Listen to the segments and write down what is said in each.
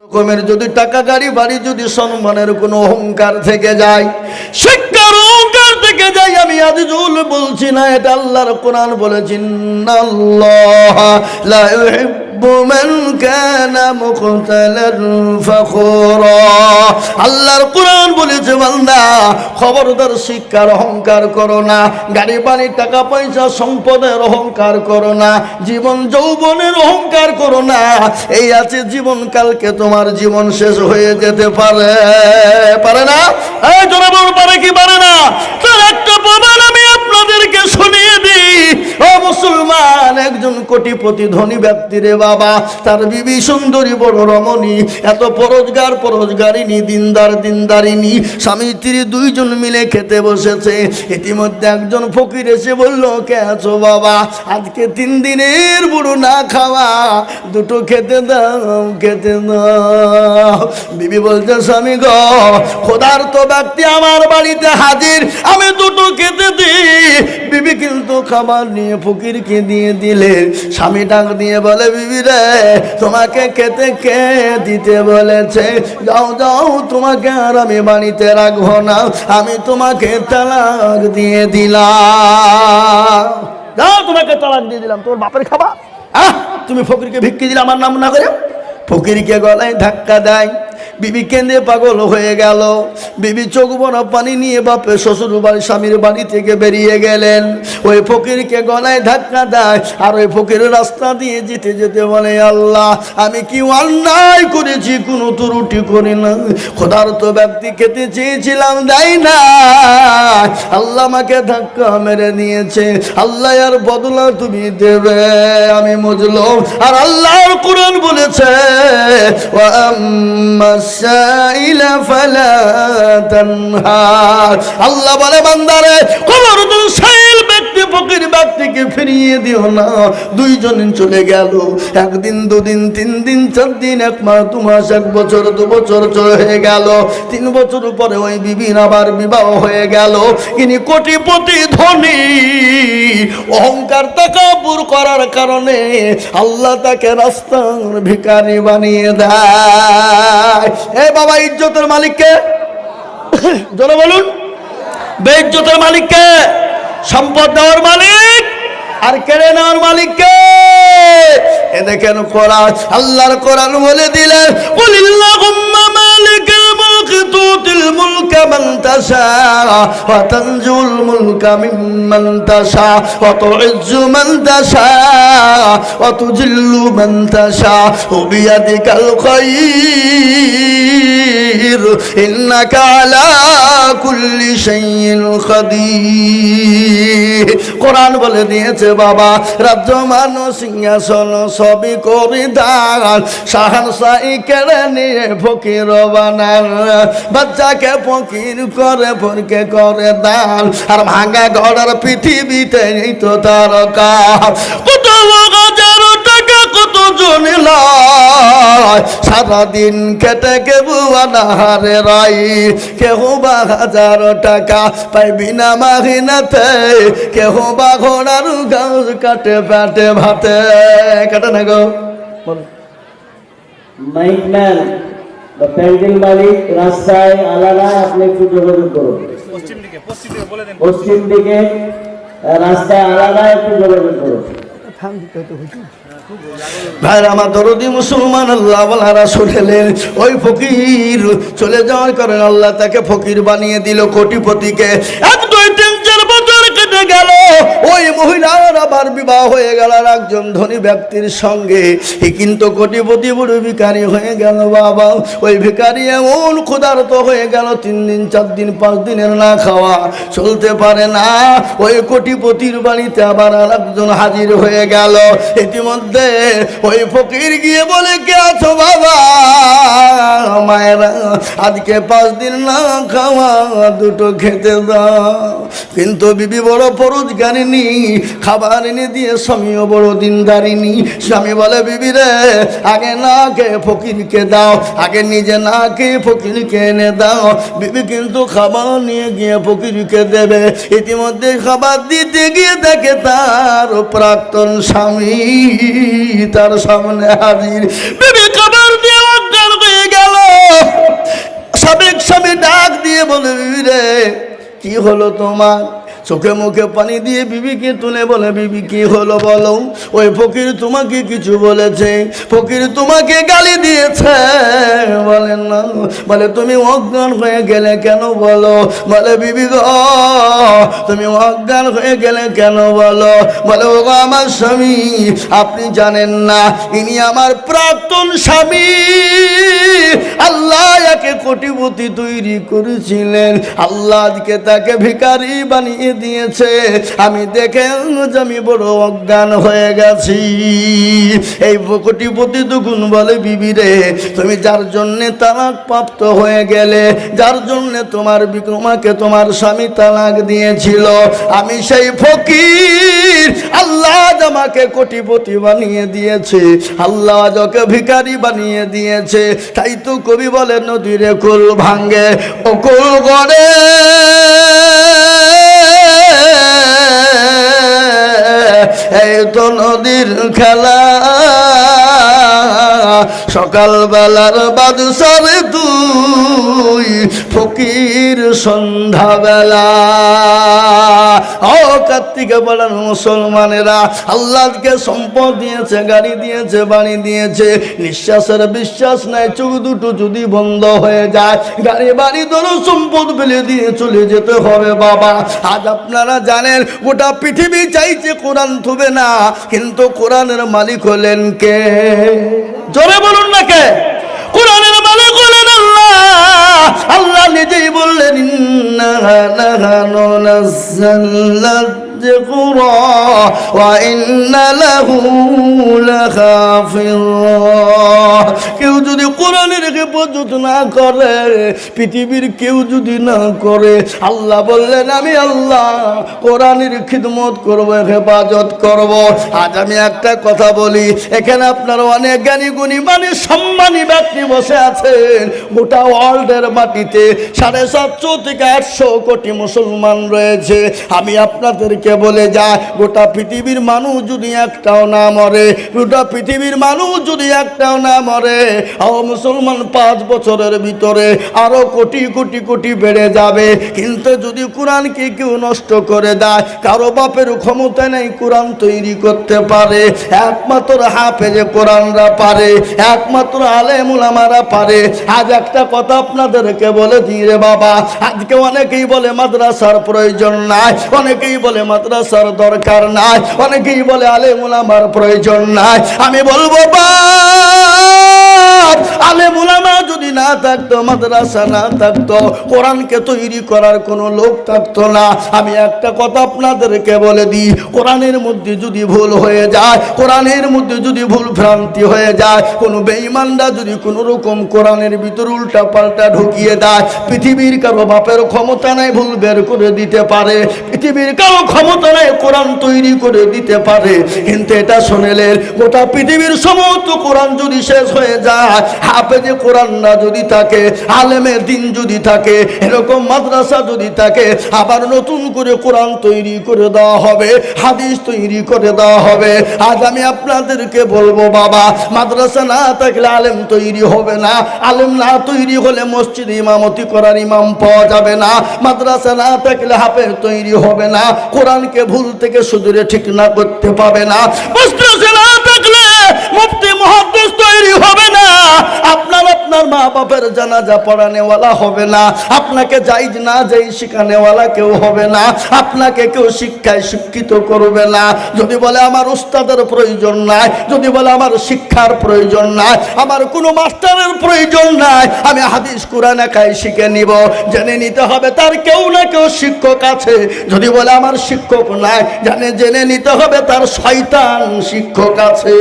রকমের যদি টাকা গাড়ি বাড়ি যদি সম্মানের কোনো অহংকার থেকে যায়, শিক্ষার অহংকার থেকে যায়, আমি আজিজুল বলছি না, এটা আল্লাহর কোরআন বলেছেন, আল্লাহ লা ইউহিব্বু মান কানা মুখতালান ফখুরা। আল্লাহর কোরআন বলেছে, বান্দা খবরদার শিক্ষার অহংকার করো না, গাড়ি বাড়ি টাকা পয়সা সম্পদের অহংকার করো না, জীবন যৌবনের অহংকার করো না। এই আছে জীবন, কালকে তোমার জীবন শেষ হয়ে যেতে পারে, পারে না? এই জোরে বল, পারে কি পারে না? তার একটা প্রমাণ আমি আপনাদেরকে শুনিয়ে দিই। ও মুসলমান, একজন কোটিপতি ধনী ব্যক্তি রে বাবা, তার বিবি সুন্দরী বড় রমণী, এত পরোজগারিনী, দিনদারিনী, স্বামী স্ত্রী দুইজন মিলে খেতে বসেছে। ইতিমধ্যে একজন ফকির এসে বলল, কে আছো বাবা, আজকে 3 দিনের বুড়ো না খাওয়া, দুটো খেতে দাও, খেতে দাও। বিবি বলছে, স্বামী গো, ক্ষুধার্ত ব্যক্তি আমার বাড়িতে হাজির, আমি দুটো খেতে দিই। বিবি কিন্তু খাবার নিয়ে ফকিরকে দিয়ে দিলেন। স্বামী ডাক দিয়ে বলে, বিবি রে, তোমাকে খেতে কে দিতে বলেছে? যাও যাও, তোমাকে আর আমি বাড়িতে রাখবো না, আমি তোমাকে তালাক দিয়ে দিলাম। যাও, তোমাকে তালাক দিয়ে দিলাম, তোমার বাপের খাবার। তুমি ফকিরকে ভিক্ষি দিলে আমার নাম না করে। ফকিরকে গলায় ধাক্কা দেয়, বিবি কেঁদে পাগল হয়ে গেল। বিবি চোখ বড় পানি নিয়ে বাপের শ্বশুর বাড়ি স্বামীর বাড়ি থেকে বেরিয়ে গেলেন। ওই ফকিরকে গলায় ধাক্কা দেয়, আর ওই ফকিরের রাস্তা দিয়ে যেতে যেতে বলে, আল্লাহ আমি কি অন্যায় করেছি? কোনো ত্রুটি করি না, ক্ষুধার্ত ব্যক্তি খেতে চেয়েছিলাম, দেয় না, আল্লাহ আমাকে ধাক্কা মেরে নিয়েছে, আল্লাহ আর বদলা তুমি দেবে, আমি মজলুম। আর আল্লাহর কোরআন বলেছে, ওয়া সাইলা ফালা তানহার। আল্লাহ বলে, বান্দারে খবরদার সাইল ব্যক্তি ফকির ব্যক্তিকে ফিরিয়ে দিও না। দুইজন চলে গেল, একদিন, 2 দিন, 3 দিন, 4 দিন, 1 মাস, 2 মাস, 1 বছর, 2 বছর হয়ে গেল। 3 বছর পরে ওই বিবির আবার বিবাহ হয়ে গেল। ইনি কোটিপতি ধনী, অহংকার তাকাব্বুর করার কারণে আল্লাহ তাকে রাস্তার ভিখারি বানিয়ে দেয়। এ বাবা, ইজ্জতের মালিককে জোরে বলুন, বেইজ্জতের মালিককে, সম্পদ দেওয়ার মালিক আর কেড়ে নেওয়ার মালিককে। এ দেখেন কোরআন, আল্লাহর কোরআন বলে দিলেন, কুলিল্লাহুম্মা মালিকাল মুলকি তুতিল মুলকা মান তাশা ওয়া তানজুল মুলকা মিম্মান তাশা ওয়া তুইজ্জু মান তাশা ওয়া তুজিল্লু মান তাশা বিয়াদিকাল খায়র ইন্নাকা আলা কুল্লি শাইইন কাদির। কোরআন বলে দিয়েছে, বাবা রাজ্য মান সিংহাসন সবই করে দান, শাহনশাহী কেড়ে নিয়ে ফকির বানান, বাচ্চাকে ফকির করে ফরকে করে দান, আর ভাঙা ঘরের পৃথিবীতে নেই তো তার কাজ। কত হাজার টাকা কত জন লয়, সারাদিন খেটে কেউ আনাহারে রাই, কেহ বা 1000 টাকা পাই বিনা মাহিনাতে, কেহ বা ঘোড়ার গাছ কাটে পেটে ভাতে। কাটে না গো, মাইকম্যান বা প্যান্ডেল মালিক রাস্তায় আলাদায় আপনি একটু যোগাযোগ করুন। পশ্চিম দিকে রাস্তায় আলাদায় একটু যোগাযোগ করুন। ভাইরা আমার দরদি মুসলমান, আল্লাহ ওয়ালারা শুনলেন, ওই ফকির চলে যাওয়ার কারণে আল্লাহ তাকে ফকির বানিয়ে দিল কোটিপতিকে। 1, 2, 3, 4 বছর কেটে গেল, ওই মহিলার আবার বিবাহ হয়ে গেল আর একজন ধনী ব্যক্তির সঙ্গে। কিন্তু কোটিপতি বড় ভিখারি হয়ে গেল বাবা। ওই ভিখারি এমন ক্ষুধার্ত হয়ে গেল, 3 দিন, 4 দিন, 5 দিনের না খাওয়া, চলতে পারে না। ওই কোটিপতির বাড়িতে আবার আর একজন হাজির হয়ে গেল। ইতিমধ্যে ওই ফকির গিয়ে বলে, কে আছো বাবা? মায়েরা আজকে 5 দিন না খাওয়া, দুটো খেতে দাও। কিন্তু বিবি বড় পরোজগারিনী, খাবার এনে দিয়ে স্বামীও বড় দিনদারিনী। স্বামী বলে, বিবি রে, আগে না খেয়ে ফকিরকে দাও, আগে নিজে না খেয়ে ফকিরকে এনে দাও। বিবি কিন্তু খাবার নিয়ে গিয়ে ফকিরকে দেবে। ইতিমধ্যে খাবার দিতে গিয়ে দেখে তার প্রাক্তন স্বামী তার সামনে হাজির। বিবি খাবার দিয়ে অজ্ঞান হয়ে বলে বিবি রে কি হলো তোমার? চোখে মুখে পানি দিয়ে বিবিকে তুলে বলে বিবি কি হলো বলো। ওই ফকির তোমাকে কিছু বলেছে? ফকির তোমাকে গালি দিয়েছে? বলেন না। বলে তুমি অজ্ঞান হয়ে গেলে কেন বলো। বলে বিবি গো তুমি অজ্ঞান হয়ে গেলে কেন বলো। বলে ও আমার স্বামী আপনি জানেন না ইনি আমার প্রাক্তন স্বামী। আল্লাহ একে কোটিপতি তৈরি করেছিলেন, আল্লাহ আজকে তাকে ভিখারি বানিয়ে দিয়েছে। আমি দেখে আমি বড় অজ্ঞান হয়ে গেছি। এই কোটিপতি তখন বলে বিবি রে তুমি যার জন্যে তালাক প্রাপ্ত হয়ে গেলে, যার জন্যে তোমাকে তোমার স্বামী তালাক দিয়েছিল, আমি সেই ফকির। আল্লাহ আমাকে কোটিপতি বানিয়ে দিয়েছে, আল্লাহ আমাকে ভিখারি বানিয়ে দিয়েছে। তাই তো কবি বলে নদীর কুল ভাঙ্গে ও কুল গড়ে, এই তো নদীর খেলা। সকালবেলার বাদশার তুই ফকির সন্ধ্যাবেলা। ও কার্তিকে বলেন মুসলমানেরা, আল্লাহকে সম্পদ দিয়েছে, গাড়ি দিয়েছে, বাড়ি দিয়েছে, নিঃশ্বাসের বিশ্বাস নাই। চোখ দুটো যদি বন্ধ হয়ে যায়, গাড়ি বাড়ি ধরো সম্পদ ফেলে দিয়ে চলে যেতে হবে বাবা। আজ আপনারা জানেন গোটা পৃথিবী চাইছে কোরআন থুবে না, কিন্তু কোরআনের মালিক হলেন কে? জোরে বলুন না কে? কোরআনের মালিক হলেন আল্লাহ। আল্লাহ নিজেই বললেন ইন্না লানাহনু নাযালনা যিকরা ওয়া ইন্না লাহু লাহাফিজুন। কেউ যদি কোরআনের হেফাজত না করে, পৃথিবীর কেউ যদি না করে, আল্লাহ বললেন আমি আল্লাহ কোরআনের খিদমত করব, হেফাজত করব। আজ আমি একটা কথা বলি, এখানে আপনারা অনেক জ্ঞানী গুণী মানে সম্মানী ব্যক্তি বসে আছেন। গোটা ওয়ার্ল্ডের মাটিতে 750 থেকে 800 কোটি মুসলমান রয়েছে। আমি আপনাদেরকে বলে যাই, গোটা পৃথিবীর মানুষ যদি একটাও না মরে, গোটা পৃথিবীর মানুষ যদি একটাও না মরে, মুসলমান 5 বছরের ভিতরে আরো কোটি কোটি কোটি বেড়ে যাবে। কিন্তু যদি কোরআনকে কেউ নষ্ট করে দেয়, কারো বাপের ক্ষমতা নেই কোরআন তৈরি করতে পারে। একমাত্র হাফেজে কোরআনরা পারে, একমাত্র আলেম উলামারা পারে। আজ একটা কথা আপনাদেরকে বলে দিই রে বাবা, আজকে অনেকেই বলে মাদ্রাসার প্রয়োজন নাই, অনেকেই বলে মাদ্রাসার দরকার নাই, অনেকেই বলে আলেম উলামার প্রয়োজন নাই। আমি বলবো আলেম উলামা যদি না থাকতো, মাদ্রাসা না থাকতো, কোরআনকে তৈরি করার কোনো লোক থাকতো না। আমি একটা কথা আপনাদেরকে বলে দিই, কোরআনের মধ্যে যদি ভুল হয়ে যায়, কোরআনের মধ্যে যদি ভুল ভ্রান্তি হয়ে যায়, কোনো বেঈমানরা যদি কোনো রকম কোরআনের ভিতর উল্টা পাল্টা ঢুকিয়ে দেয়, পৃথিবীর কারো বাপের ক্ষমতা নাই ভুল বের করে দিতে পারে, পৃথিবীর কারো ক্ষমতা নাই কোরআন তৈরি করে দিতে পারে। কিন্তু এটা শুনেলেন, গোটা পৃথিবীর সমস্ত কোরআন যদি শেষ হয়ে যায়, হাফেজে কোরআন না যদি থাকে, আলেমের দিন যদি থাকে, এরকম মাদ্রাসা যদি থাকে, আবার নতুন করে কোরআন তৈরি করে দেওয়া হবে, হাদিস তৈরি করে দেওয়া হবে। আজ আমি আপনাদেরকে বলবো বাবা, মাদ্রাসা না থাকলে আলেম তৈরি হবে না, আলেম না তৈরি হলে মসজিদে ইমামতি করার ইমাম পাওয়া যাবে না, মাদ্রাসা না থাকলে হাফেজ তৈরি হবে না, কোরআনকে ভুল থেকে সুদূরে ঠিক না করতে পাবে না, মাদ্রাসা না থাকলে মুফতি মুহাদ্দিস তৈরি হবে না, আপনার মা বাপের জানাজা পড়ানেওয়ালা হবে না, আপনাকে জায়েজ না জায়েজ শিখানেওয়ালা কেউ হবে না, আপনাকে কেউ শিক্ষায় শিক্ষিত করবে না। যদি বলে আমার উস্তাদের প্রয়োজন নাই, যদি বলে আমার শিক্ষার প্রয়োজন নাই, আমার কোনো মাস্টারের প্রয়োজন নাই, আমি হাদিস কোরআন একাই শিখে নিব, জেনে নিতে হবে তার কেউ না কেউ শিক্ষক আছে। যদি বলে আমার শিক্ষক নাই, জেনে নিতে হবে তার শয়তান শিক্ষক আছে।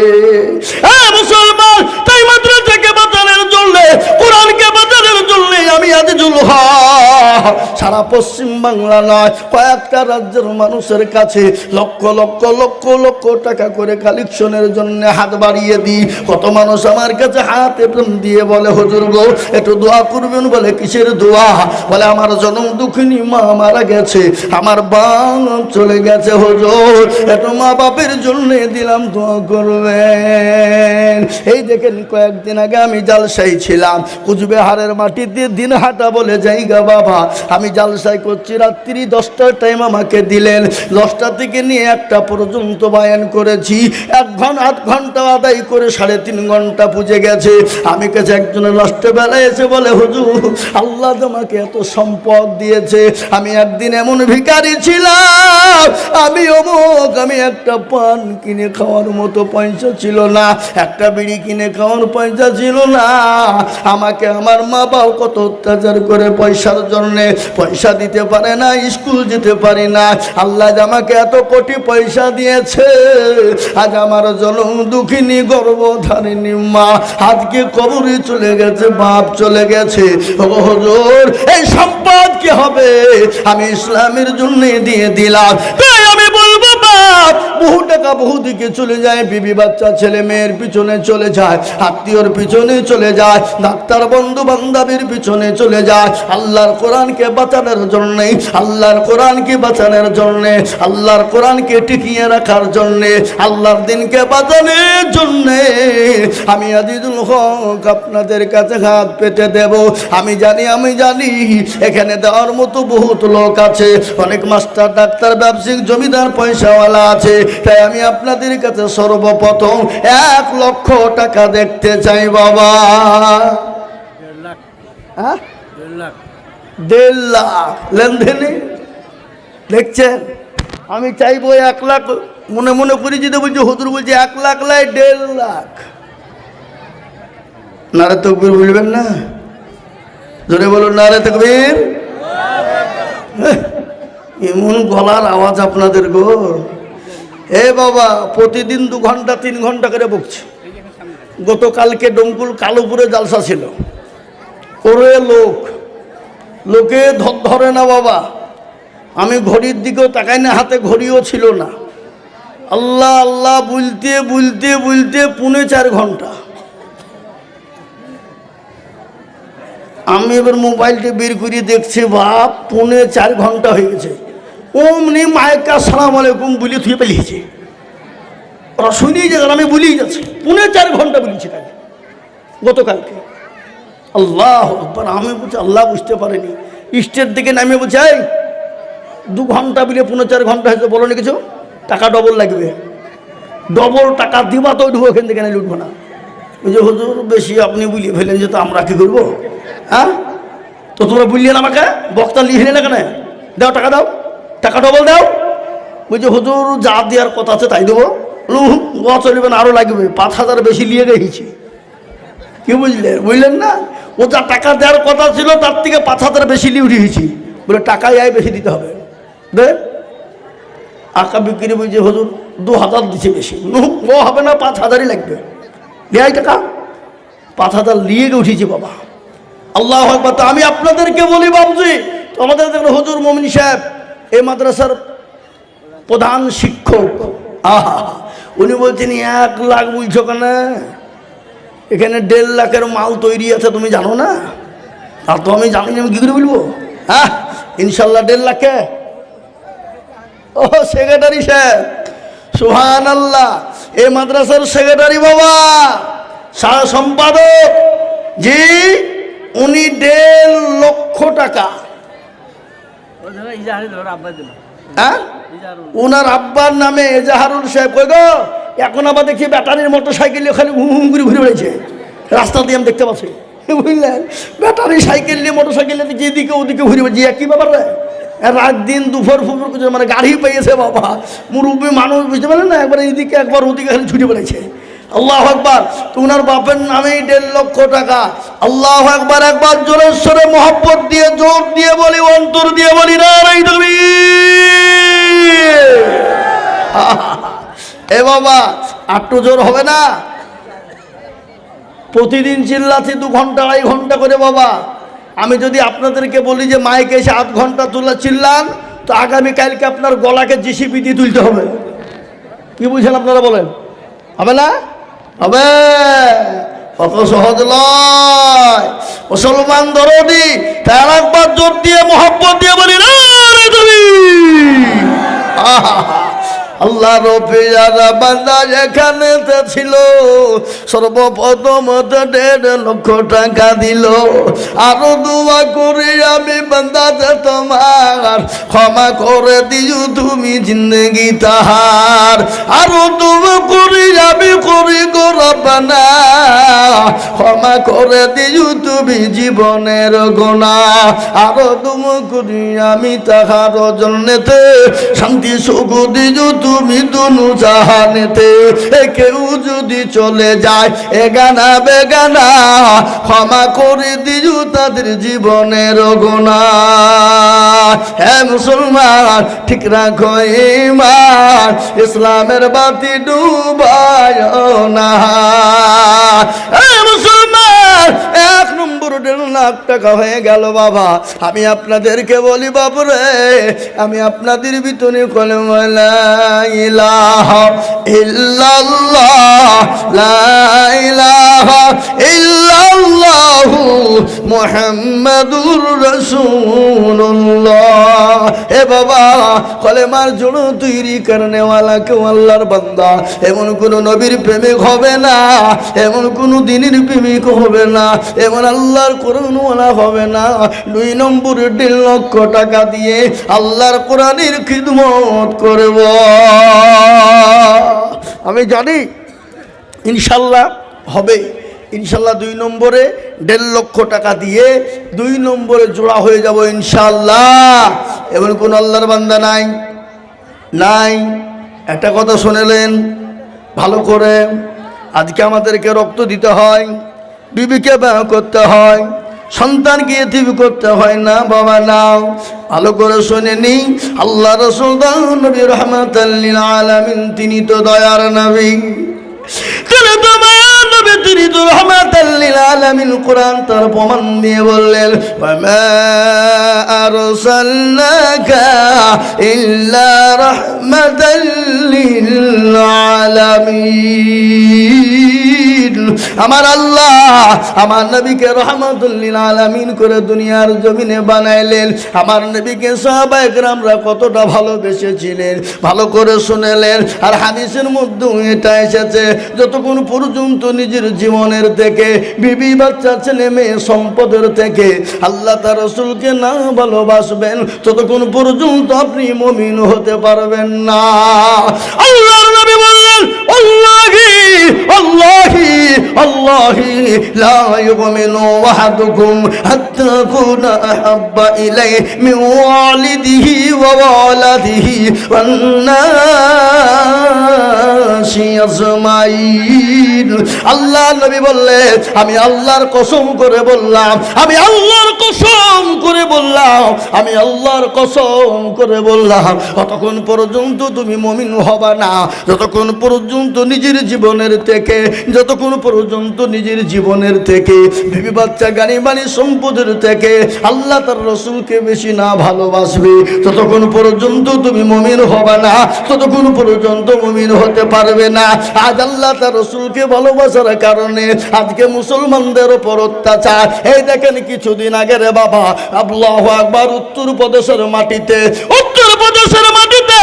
হ্যাঁ মুসলমান, তাই মাদ্রাসাকে বাঁচানোর জন্য, কোরআনকে বাঁচানোর জন্য আমি আজিজুল হক সারা পশ্চিম বাংলা নয়, কয়েকটা রাজ্যের মানুষের কাছে লক্ষ লক্ষ লক্ষ লক্ষ টাকা করে কালেকশনের জন্য হাত বাড়িয়ে দিই। কত মানুষ আমার কাছে হাত দিয়ে বলে হুজুর গো একটু দোয়া করবেন। বলে কিসের দোয়া? বলে আমার জনম দুঃখিনী মা মারা গেছে, আমার বান চলে গেছে, হুজুর একটু মা বাপের জন্য দিলাম, দোয়া করবেন। এই দেখেন কয়েকদিন আগে আমি জালসাই ছিলাম, কুচবিহারের মাটিতে দিনহাটা বলে জায়গা বাবা, আমি জালসায় করছি, রাত্রি 10টার টাইম আমাকে দিলেন, 10টা থেকে নিয়ে 1টা পর্যন্ত বায়ান করেছি। 1 ঘন্টা আদায় করে 3.5 ঘন্টা পুজে গেছে। আমি কাছে একজনের রাষ্ট্রবেলায় এসে বলে, হুজুর আল্লাহ তোমাকে এত সম্পদ দিয়েছে, আমি একদিন এমন ভিখারি ছিলাম, আমি একটা পান কিনে খাওয়ার মতো পয়সা ছিল না, একটা বিড়ি কিনে খাওয়ার পয়সা ছিল না। আমাকে আমার মা বাবা কত অত্যাচার করে পয়সার জন্যে, পয়সা দিতে পারে না, স্কুল যেতে পারি না। আল্লাহ আমাকে এত কোটি পয়সা দিয়েছে, আজ আমার জনম দুঃখিনী গর্ভধারিণী মা আজকে কবরে চলে গেছে, বাপ চলে গেছে। ও হুজুর এই সম্পদ কি হবে? আমি ইসলামের জন্য দিয়ে দিলাম। তাই আমি বলবো বাপ, বহু টাকা বহু দিকে চলে যায়, বিবি বাচ্চা ছেলে মেয়ের পিছনে চলে যায়, আত্মীয়র পিছনে চলে যায়, ডাক্তার বন্ধু বান্ধবের পিছনে চলে যায়। আল্লাহর কোরআনকে বাঁচানোর জন্যে, আল্লাহর কোরআনকে বাঁচানোর জন্যে, আল্লাহর কোরআনকে টিকিয়ে রাখার জন্যে, আল্লাহর দিনকে বাঁচানোর জন্যে আমি আজিজুল হক আপনাদের কাছে হাত পেতে দেব। আমি জানি এখানে দেওয়ার মতো বহুত লোক আছে, অনেক মাস্টার ডাক্তার ব্যবসায়িক জমিদার পয়সাওয়ালা আছে। তাই আমি আপনাদের কাছে সর্বপ্রথম 1 লক্ষ টাকা দেখতে চাই বাবা। 1.5 লাখ লেনদেনে দেখছেন। আমি চাইবো 1 লাখ, মনে মনে করি যদি বলছি হুজুর বলছি 1 লাখ লাই 1.5 লাখ। নারে তকবীর বলবেন না? জোরে বলুন নারে তকবীর। এমন গলার আওয়াজ আপনাদের গো। এ বাবা প্রতিদিন 2 ঘন্টা 3 ঘন্টা করে বকছে। গতকালকে ডমকুল কালোপুরে জালসা ছিল, ওরে লোকে ধরে না বাবা। আমি ঘড়ির দিকেও তাকাই না, হাতে ঘড়িও ছিল না। আল্লাহ আল্লাহ বলতে 3.25 ঘন্টা। আমি এবার মোবাইলটা বের করে দেখছি, বাপ 3.25 ঘন্টা হয়ে গেছে। অমনি মায়ের আসসালামু আলাইকুম বলে থুয়ে পেলিয়েছে। ওরা শুনেই যাচ্ছে, আমি বলেই যাচ্ছি 3.25 ঘন্টা বলেছি তাই গতকালকে। আল্লাহ আকবার। আমি বলছি আল্লাহ বুঝতে পারিনি। স্টেট দিকে নামে বলছে, এই 2 ঘন্টা বলে 3.25 ঘন্টা হয়েছে, বলো না কিছু, টাকা ডবল লাগবে। ডবল টাকা দিবা তো উঠবো, এখান থেকে নাহলে উঠবো না। ওই যে হুজুর বেশি আপনি বুলিয়ে ফেলেন, যে তো আমরা কি করবো? হ্যাঁ তো তোমরা বুঝলেন আমাকে, বক্তা লিখলে না কেন? দাও টাকা, দাও টাকা ডবল দাও। বলছে হুজুর যা দেওয়ার কথা আছে তাই দেবো। চলবে না, আরও লাগবে, 5,000 বেশি নিয়ে গেছি। কি বুঝলেন না? ও যা টাকা দেওয়ার কথা ছিল তার থেকে 5,000 বেশি নিয়ে উঠিয়েছি, বলে টাকাই আয় বেশি দিতে হবে। দেখ আঁকা বিক্রি বলছে হুজুর 2,000 দিচ্ছে বেশি। ও হবে না, 5,000ই লাগবে। দেয় টাকা 5,000 নিয়ে উঠেছি বাবা। আল্লাহ আকবার। তো আমি আপনাদেরকে বলি বাবুজি, তো আমাদের দেখুন হুজুর মমিন সাহেব এই মাদ্রাসার প্রধান শিক্ষক, উনি বলছেন 1 লাখ বলছো কেন? এখানে 1.5 লাখের মাল তৈরি আছে, তুমি জানো না? আর তো আমি জানি, আমি কি করে বলবো? হ্যাঁ ইনশাল্লাহ 1.5 লাখে। ও সেক্রেটারি সাহেব, সুবহানাল্লাহ, এই মাদ্রাসার সেক্রেটারি বাবা, সারা সম্পাদক জি, উনি 1.5 লক্ষ টাকা। হ্যাঁ ওনার আব্বার নামে এজাহারুল সাহেব। কই গো, এখন আবার দেখছি ব্যাটারির মোটরসাইকেল খালি হুম করে ঘুরে বেড়েছে রাস্তা দিয়ে, আমি দেখতে পাচ্ছি। বুঝলেন, ব্যাটারি সাইকেল নিয়ে মোটরসাইকেল নিয়ে যেদিকে ওদিকে ঘুরে বেড়েছে। একই ব্যাপার রে, রাত দিন দুপুর ফুপুর কিছু মানে গাড়ি পেয়েছে বাবা। মুরব্বী মানুষ বুঝতে পারেন না, একবার এইদিকে একবার ওদিকে খালি ছুটে বেড়েছে। আল্লাহ আকবার। তো ওনার বাপের নামেই 1.5 লক্ষ টাকা। আল্লাহ আকবার। একবার জোরে সোরে মহব্বত দিয়ে জোর দিয়ে বলি, অন্তর দিয়ে বলি নারাই তাকবীর। এ বাবা আটটু জোর হবে না? প্রতিদিন চিল্লাছি 2 ঘন্টা 2.5 ঘন্টা করে বাবা। আমি যদি আপনাদেরকে বলি যে মাইকে এসে 8 ঘন্টা তুলে চিল্লান, তো আগামীকালকে আপনার গলাকে জিসিপি দিয়ে তুলতে হবে। কি বুঝছেন আপনারা বলেন? হবে না? হবে। অত সহজ নয়। মুসলমান দরদি, তার একবার জোর দিয়ে মহব্বত দিয়ে বলি না রে তুমি। আল্লাহর পেয়ারা বান্দা যেখানে ছিল সর্বপ্রথম 1.5 লক্ষ টাকা দিল। আরো দোয়া করি আমি বান্দাতে তোমার ক্ষমা করে দিও তুমি জিন্দগি তাহার। আরো দোয়া করি আমি করি গো রব্বানা ক্ষমা করে দিও তুমি জীবনের গুনাহ। আরো দোয়া করি আমি তাহার জন্নতে শান্তি সুখ দিও তুমি দুনু জাহানেতে। কেউ যদি চলে যায় এগানা বেগানা ক্ষমা করে দিও তাদের জীবনের গুনাহ। হে মুসলমান ঠিক রাখো ঈমান ইসলামের বাতি ডুবায় না। হে মুসলমান 1 নম্বর 1.5 লাখ টাকা হয়ে গেল বাবা। আমি আপনাদেরকে বলি বাবুরে আমি আপনাদের ভিতরে কলমা লা ইলাহা ইল্লাল্লাহ লা ইলাহা ইল্লাল্লাহু মুহাম্মাদুর রাসূলুল্লাহ। হে বাবা কলেমার জন্য তৈরি করনে ওয়ালা কেউ আল্লাহর বান্দা এমন কোন নবীর প্রেমিক হবে না, এমন কোন দিনের প্রেমিক হবে না, এমন আল্লাহর কোরআন ওয়ালা হবে না। 2 নম্বর 1.5 লক্ষ টাকা দিয়ে আল্লাহর কোরআনের খিদমত করব। আমি জানি ইনশাল্লাহ হবে। ইনশাল্লাহ 2 নম্বরে 1.5 লক্ষ টাকা দিয়ে 2 নম্বরে জোড়া হয়ে যাব ইনশাল্লাহ। এমন কোন আল্লাহর বান্দা নাই নাই। একটা কথা শুনেলেন ভালো করে, আজকে আমাদেরকে রক্ত দিতে হয়, বিবিকে বিয়ে করতে হয়, সন্তানকে এতিম করতে হয় না বাবা নাও। ভালো করে শুনে নি আল্লাহ রাসূল নবী রাহমাতাল লিল আলামিন তিনি তো দয়ার নবী, তিনি তো মায়ার নবী, তিনি তো রাহমাতাল লিল আলামিন। কোরআন তার প্রমাণ দিয়ে বললেন ওয়া মা আরসালনাকা ইল্লা রাহমাতাল লিল আলামিন। আমার আল্লাহ আমার নবীকে রাহমাতুল লিল আলামিন করে দুনিয়ার জমিনে বানাইলেন। আমার নবীকে সাহাবায়ে কেরামরা কতটা ভালোবেসেছিলেন ভালো করে শুনেলেন। আর হাদিসের মধ্যে এটা এসেছে যতক্ষণ পর্যন্ত নিজের জীবনের থেকে বিবি বাচ্চা ছেলে মেয়ে সম্পদের থেকে আল্লাহ তার রাসূলকে না ভালোবাসবেন ততক্ষণ পর্যন্ত আপনি মুমিন হতে পারবেন না। আল্লাহর নবী বললেন আল্লাহি আল্লাহি আল্লাহি লা ইউমিনু আহাদুকুম হাত্তা কুনা আহাব্বা ইলাইহি মিন ওয়ালিদিহি ওয়া ওয়ালাদিহি ওয়ান নাসি আজমাইন। আল্লাহ নবী বললেন আমি আল্লাহর কসম করে বললাম, আমি আল্লাহর কসম করে বললাম, আমি আল্লাহর কসম করে বললাম ততক্ষণ পর্যন্ত তুমি মুমিন হবা না যতক্ষণ পর্যন্ত নিজের জীবনের থেকে, যতক্ষণ পর্যন্ত নিজের জীবনের থেকে বিবি বাচ্চা গাড়ি বাড়ি সম্পদের থেকে আল্লাহ তার রাসূলকে বেশি না ভালোবাসবে ততক্ষণ পর্যন্ত তুমি মুমিন হবে না, ততক্ষণ পর্যন্ত মুমিন হতে পারবে না। আজ আল্লাহ তার রাসূলকে ভালোবাসার কারণে আজকে মুসলমানদের উপর অত্যাচার। এই দেখেন কিছুদিন আগে রে বাবা আল্লাহু আকবার উত্তরপ্রদেশের মাটিতে, উত্তরপ্রদেশের মাটিতে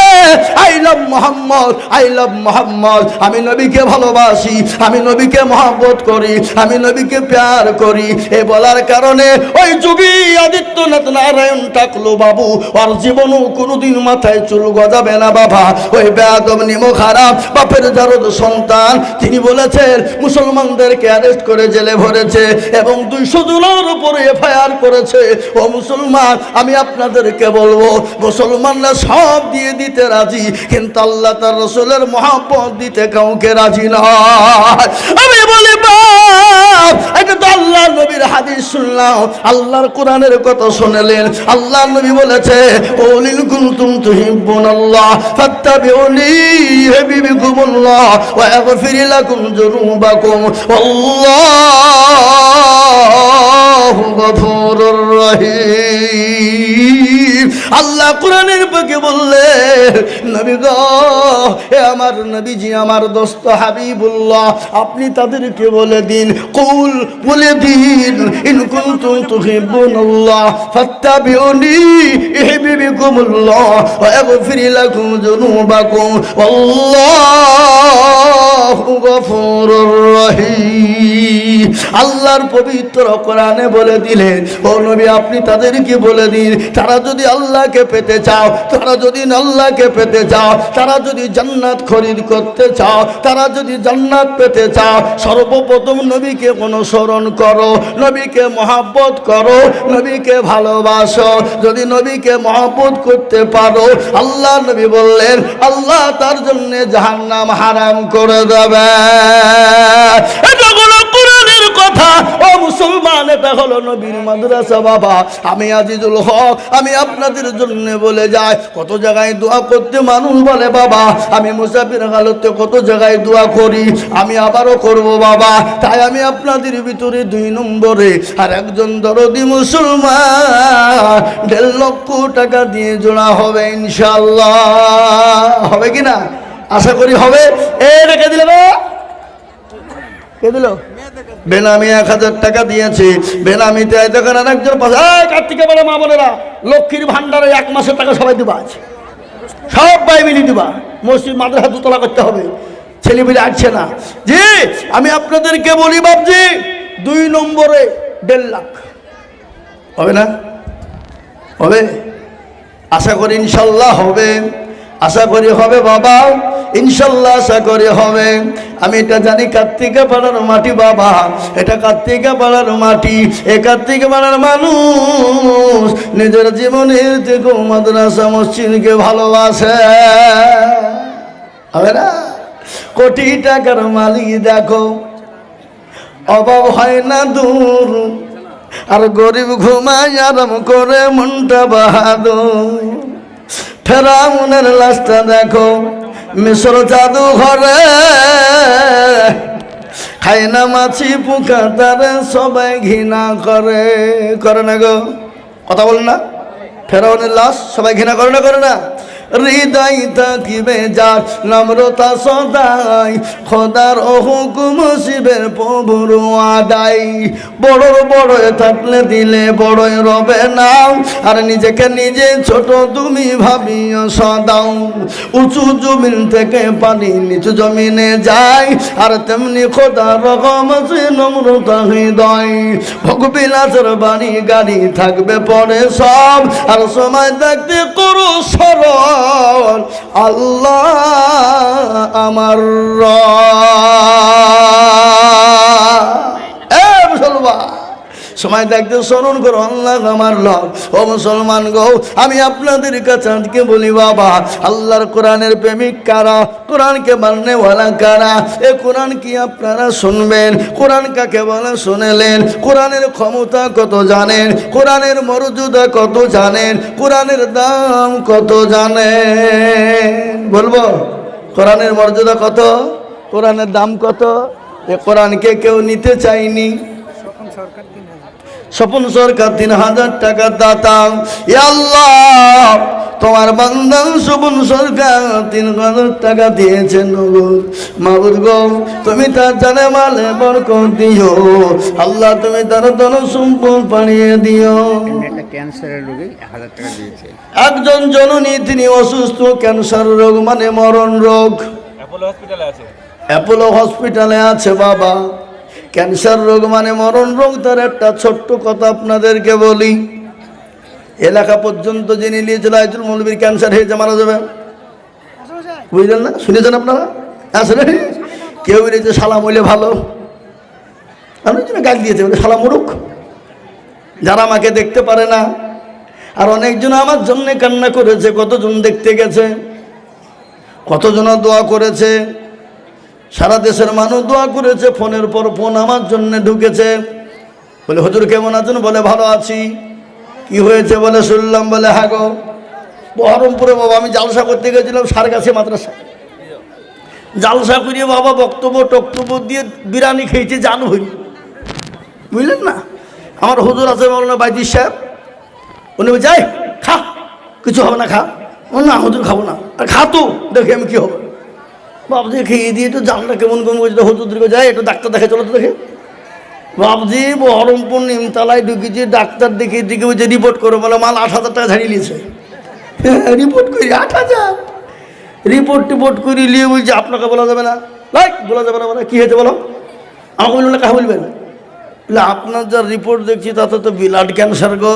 I love Mohammad, I love Mohammad, আমি নবীকে ভালোবাসি, আমি নবীকে মহব্বত করি, আমি নবীকে প্যার করি। এ বলার কারণে ওই যোগী আদিত্যনাথ নারায়ণ টাকলু বাবু ওর জীবনও কোনোদিন মাথায় চুল গজাবে না বাবা। ওই বেয়াদব নিমো খারাপ বাপের জারদ সন্তান তিনি বলেছেন মুসলমানদেরকে অ্যারেস্ট করে জেলে ভরেছে এবং 200 জনের উপরে এফআইআর করেছে। ও মুসলমান আমি আপনাদেরকে বলবো মুসলমানরা সব দিয়ে দিতে রাজি কিন্তু আল্লাহ তার রাসূলের মহব্বত দিতে কাউকে রাজি নয়। আমি বলি বাপ এটা তো আল্লাহ নবীর হাদিস শুনলাম, আল্লাহর কোরআনের কথা শুনলেন। আল্লাহ নবী বলেছে কুল কুনতুম তুহিব্বুনাল্লাহ ফাত্তাবিউনি ইউহিব্বুকুমুল্লাহ ওয়া ইয়াগফির লাকুম যুনুবাকুম আল্লাহু গফুরুর রহিম। আল্লাহ কোরআনের পাকে বললেন নবী গো, এ আমার নবীজি, আমার দোস্ত হাবিবুল্লাহ, আপনি তাদেরকে বলে দিন, কুল, বলে দিন, ইন কুনতুম তুহিব্বুনাল্লাহ ফাত্তাবিউনি ইউহিব্বুকুমুল্লাহ ওয়া ইয়াগফির লাকুম যুনুবাকুম আল্লাহু গফুরুর রহিম। আল্লাহর পবিত্র কোরআনে বলে দিলেন, ও নবী আপনি তাদেরকে বলে দিন, তারা যদি আল্লাহকে পেতে চাও, তারা যদি আল্লাহকে পেতে চাও, তারা যদি জান্নাত খরিদ করতে চাও, তারা যদি জান্নাত পেতে চাও, সর্বপ্রথম নবীকে অনুসরণ করো, নবীকে মহব্বত করো, নবীকে ভালোবাসো। যদি নবীকে মহব্বত করতে পারো, আল্লাহ নবী বললেন আল্লাহ তার জন্য জাহান্নাম হারাম করে দেবে। এটা হলো কোরআনের কথা। ও মুসলমান, এটা হলো নবীর মাদ্রাসা বাবা। আমি আজিজুল হক, আমি আপনাদের জন্য বলে যাই, কত জায়গায় দোয়া করতে মানুষ বলে বাবা আমি মুসাফির হালতে কত জায়গায় দোয়া করি, আমি আবারও করব বাবা। তাই আমি আপনাদের ভিতরে 2 নম্বরে আর একজন দরদি মুসলমান 1.5 লক্ষ টাকা দিয়ে জোড়া হবে ইনশাআল্লাহ। হবে কিনা? আশা করি হবে। রেখে দিলে বা কে দিল? বেনামি 1000 টাকা দিয়েছে। বেনামিতে দেখেন একজন কার্তিকে বলে মা বোনেরা, লক্ষ্মীর ভান্ডারে 1 মাসের টাকা সবাই দিবা, সব ভাই মিলি দিবা। মসজিদ মাদ্রাসা 2 তলা করতে হবে, ছেলেমেয়ে আসছে না। জি আমি আপনাদেরকে বলি বাবজি, 2 নম্বরে 1.5 লাখ হবে না? হবে? আশা করি ইনশাল্লাহ হবে। আশা করি হবে বাবা, ইনশাল্লাহ আশা করি হবে। আমি এটা জানি কার্তিকা পাড়ার মাটি বাবা, এটা কার্তিকা পাড়ার মাটি। এ কার্তিকা পাড়ার মানুষ নিজের জীবনের থেকেও মাদ্রাসা মসজিদকে ভালোবাসে। হবে না? কোটি টাকার মালিক দেখো, অভাব হয় না দূর, আর গরিব ঘুমায় আরাম করে মনটা বাহাদুর। ফেরাউনের লাশটা দেখো মিশর জাদু ঘরে, খায় না মাছি পোকা, তারে সবাই ঘৃণা করে। করে না গো? কথা বলেন না? ফেরাউনের লাশ সবাই ঘৃণা করে না? করে না? হৃদয় থাকিবে যার নম্রতা সদাই, খোদার হুকুম শিবের প্রভুর আদায়। বড় বড় থাকলে দিলে বড়ই রবে না, আর নিজেকে নিজে ছোট তুমি ভাবিও সদাও। উঁচু জমিন থেকে পানি নিচু জমিনে যায়, আর তেমনি খোদার রকম আছে নম্রতা হৃদয়। ভোগবিলাসের বাড়ি গাড়ি থাকবে পরে সব, আর সময় থাকতে করো সরল আল্লাহ আমার মুসলমান। সময় দেখতে স্মরণ করো আল্লাহ আমার রব। ও মুসলমান গো, আমি আপনাদের কাছে আজকে বলি বাবা, আল্লাহর কোরআনের প্রেমিক কারা, কোরআনকে মাননেওয়ালা কারা? এ কোরআন কি আপনারা শুনবেন? কোরআন কাকে বলে শুনেলেন? কোরআনের ক্ষমতা কত জানেন? কোরআনের মর্যাদা কত জানেন? কোরআনের দাম কত জানেন? বলবো কোরআনের মর্যাদা কত, কোরআনের দাম কত? এ কোরআনকে কেউ নিতে চায়নি। স্বপন সরকার 3000 টাকা দাতা। আল্লাহ তোমার বান্দা স্বপন সরকার 3000 টাকা দিয়েছেন নগদ। মাবুদ গো, তুমি তার জানে মালে বরকত দিও। আল্লাহ তুমি তার ধন সম্পদ বাড়িয়ে দিও। একটা ক্যান্সারের রোগী 1000 টাকা দিয়েছে। একজন জননী, তিনি অসুস্থ, ক্যান্সার রোগ মানে মরণ রোগ। অ্যাপোলো হসপিটালে আছে। অ্যাপোলো হসপিটালে আছে বাবা। ক্যান্সার রোগ মানে মরণ রোগ। তার একটা ছোট্ট কথা আপনাদেরকে বলি, এলাকা পর্যন্ত জেনে নিয়েছিল আইজুল মৌলবীর ক্যান্সার হয়েছে, মারা যাবে। বুঝলেন না? শুনেছেন আপনারা? আসলে কেউ বলেছে সালাম হইলে ভালো, আমি গাল দিয়েছে বলে সালাম মুরুখ, যারা আমাকে দেখতে পারে না। আর অনেকজন আমার জন্য কান্না করেছে, কতজন দেখতে গেছে, কতজন দোয়া করেছে, সারা দেশের মানুষ দোয়া করেছে, ফোনের পর ফোন আমার জন্য ঢুকেছে। বলে হুজুর কেমন আছেন? বলে ভালো আছি। কি হয়েছে? বলে শুনলাম। বলে হ্যাঁ গো, বহরমপুরে বাবা আমি জালসা করতে গেছিলাম, সারগাছি মাদ্রাসা। জালসা করিয়ে বাবা বক্তব্য টক্তব্য দিয়ে বিরিয়ানি খেয়েছে, জান হই, বুঝলেন না? আমার হুজুর আছে মৌলানা বাইজির সাহেব, উনি যাই খা, কিছু হবে না খা। না হুজুর খাবো না, আর খাতো দেখে আমি কি হবে। বাবজি খেয়ে দিয়ে একটু জানটা কেমন কেমন করছে, হুজুর দিকে যায় একটু ডাক্তার দেখে চলো তো দেখে। বাবজি বহরমপুর নিমতলায় ঢুকেছি, ডাক্তার দেখে দিকে বলছে রিপোর্ট করো, বলে মাল 8,000 টাকা ঝাড়িয়ে নিয়েছে। রিপোর্ট করি 8,000, রিপোর্ট করে নিয়ে বলছে আপনাকে বলা যাবে না। লাইক বলা যাবে না, বলে কী হয়েছে বলো, আমাকে বলবেন না, কাকে বলবেন? বলে আপনার যা রিপোর্ট দেখছি তাতে তো ব্লাড ক্যান্সার গো।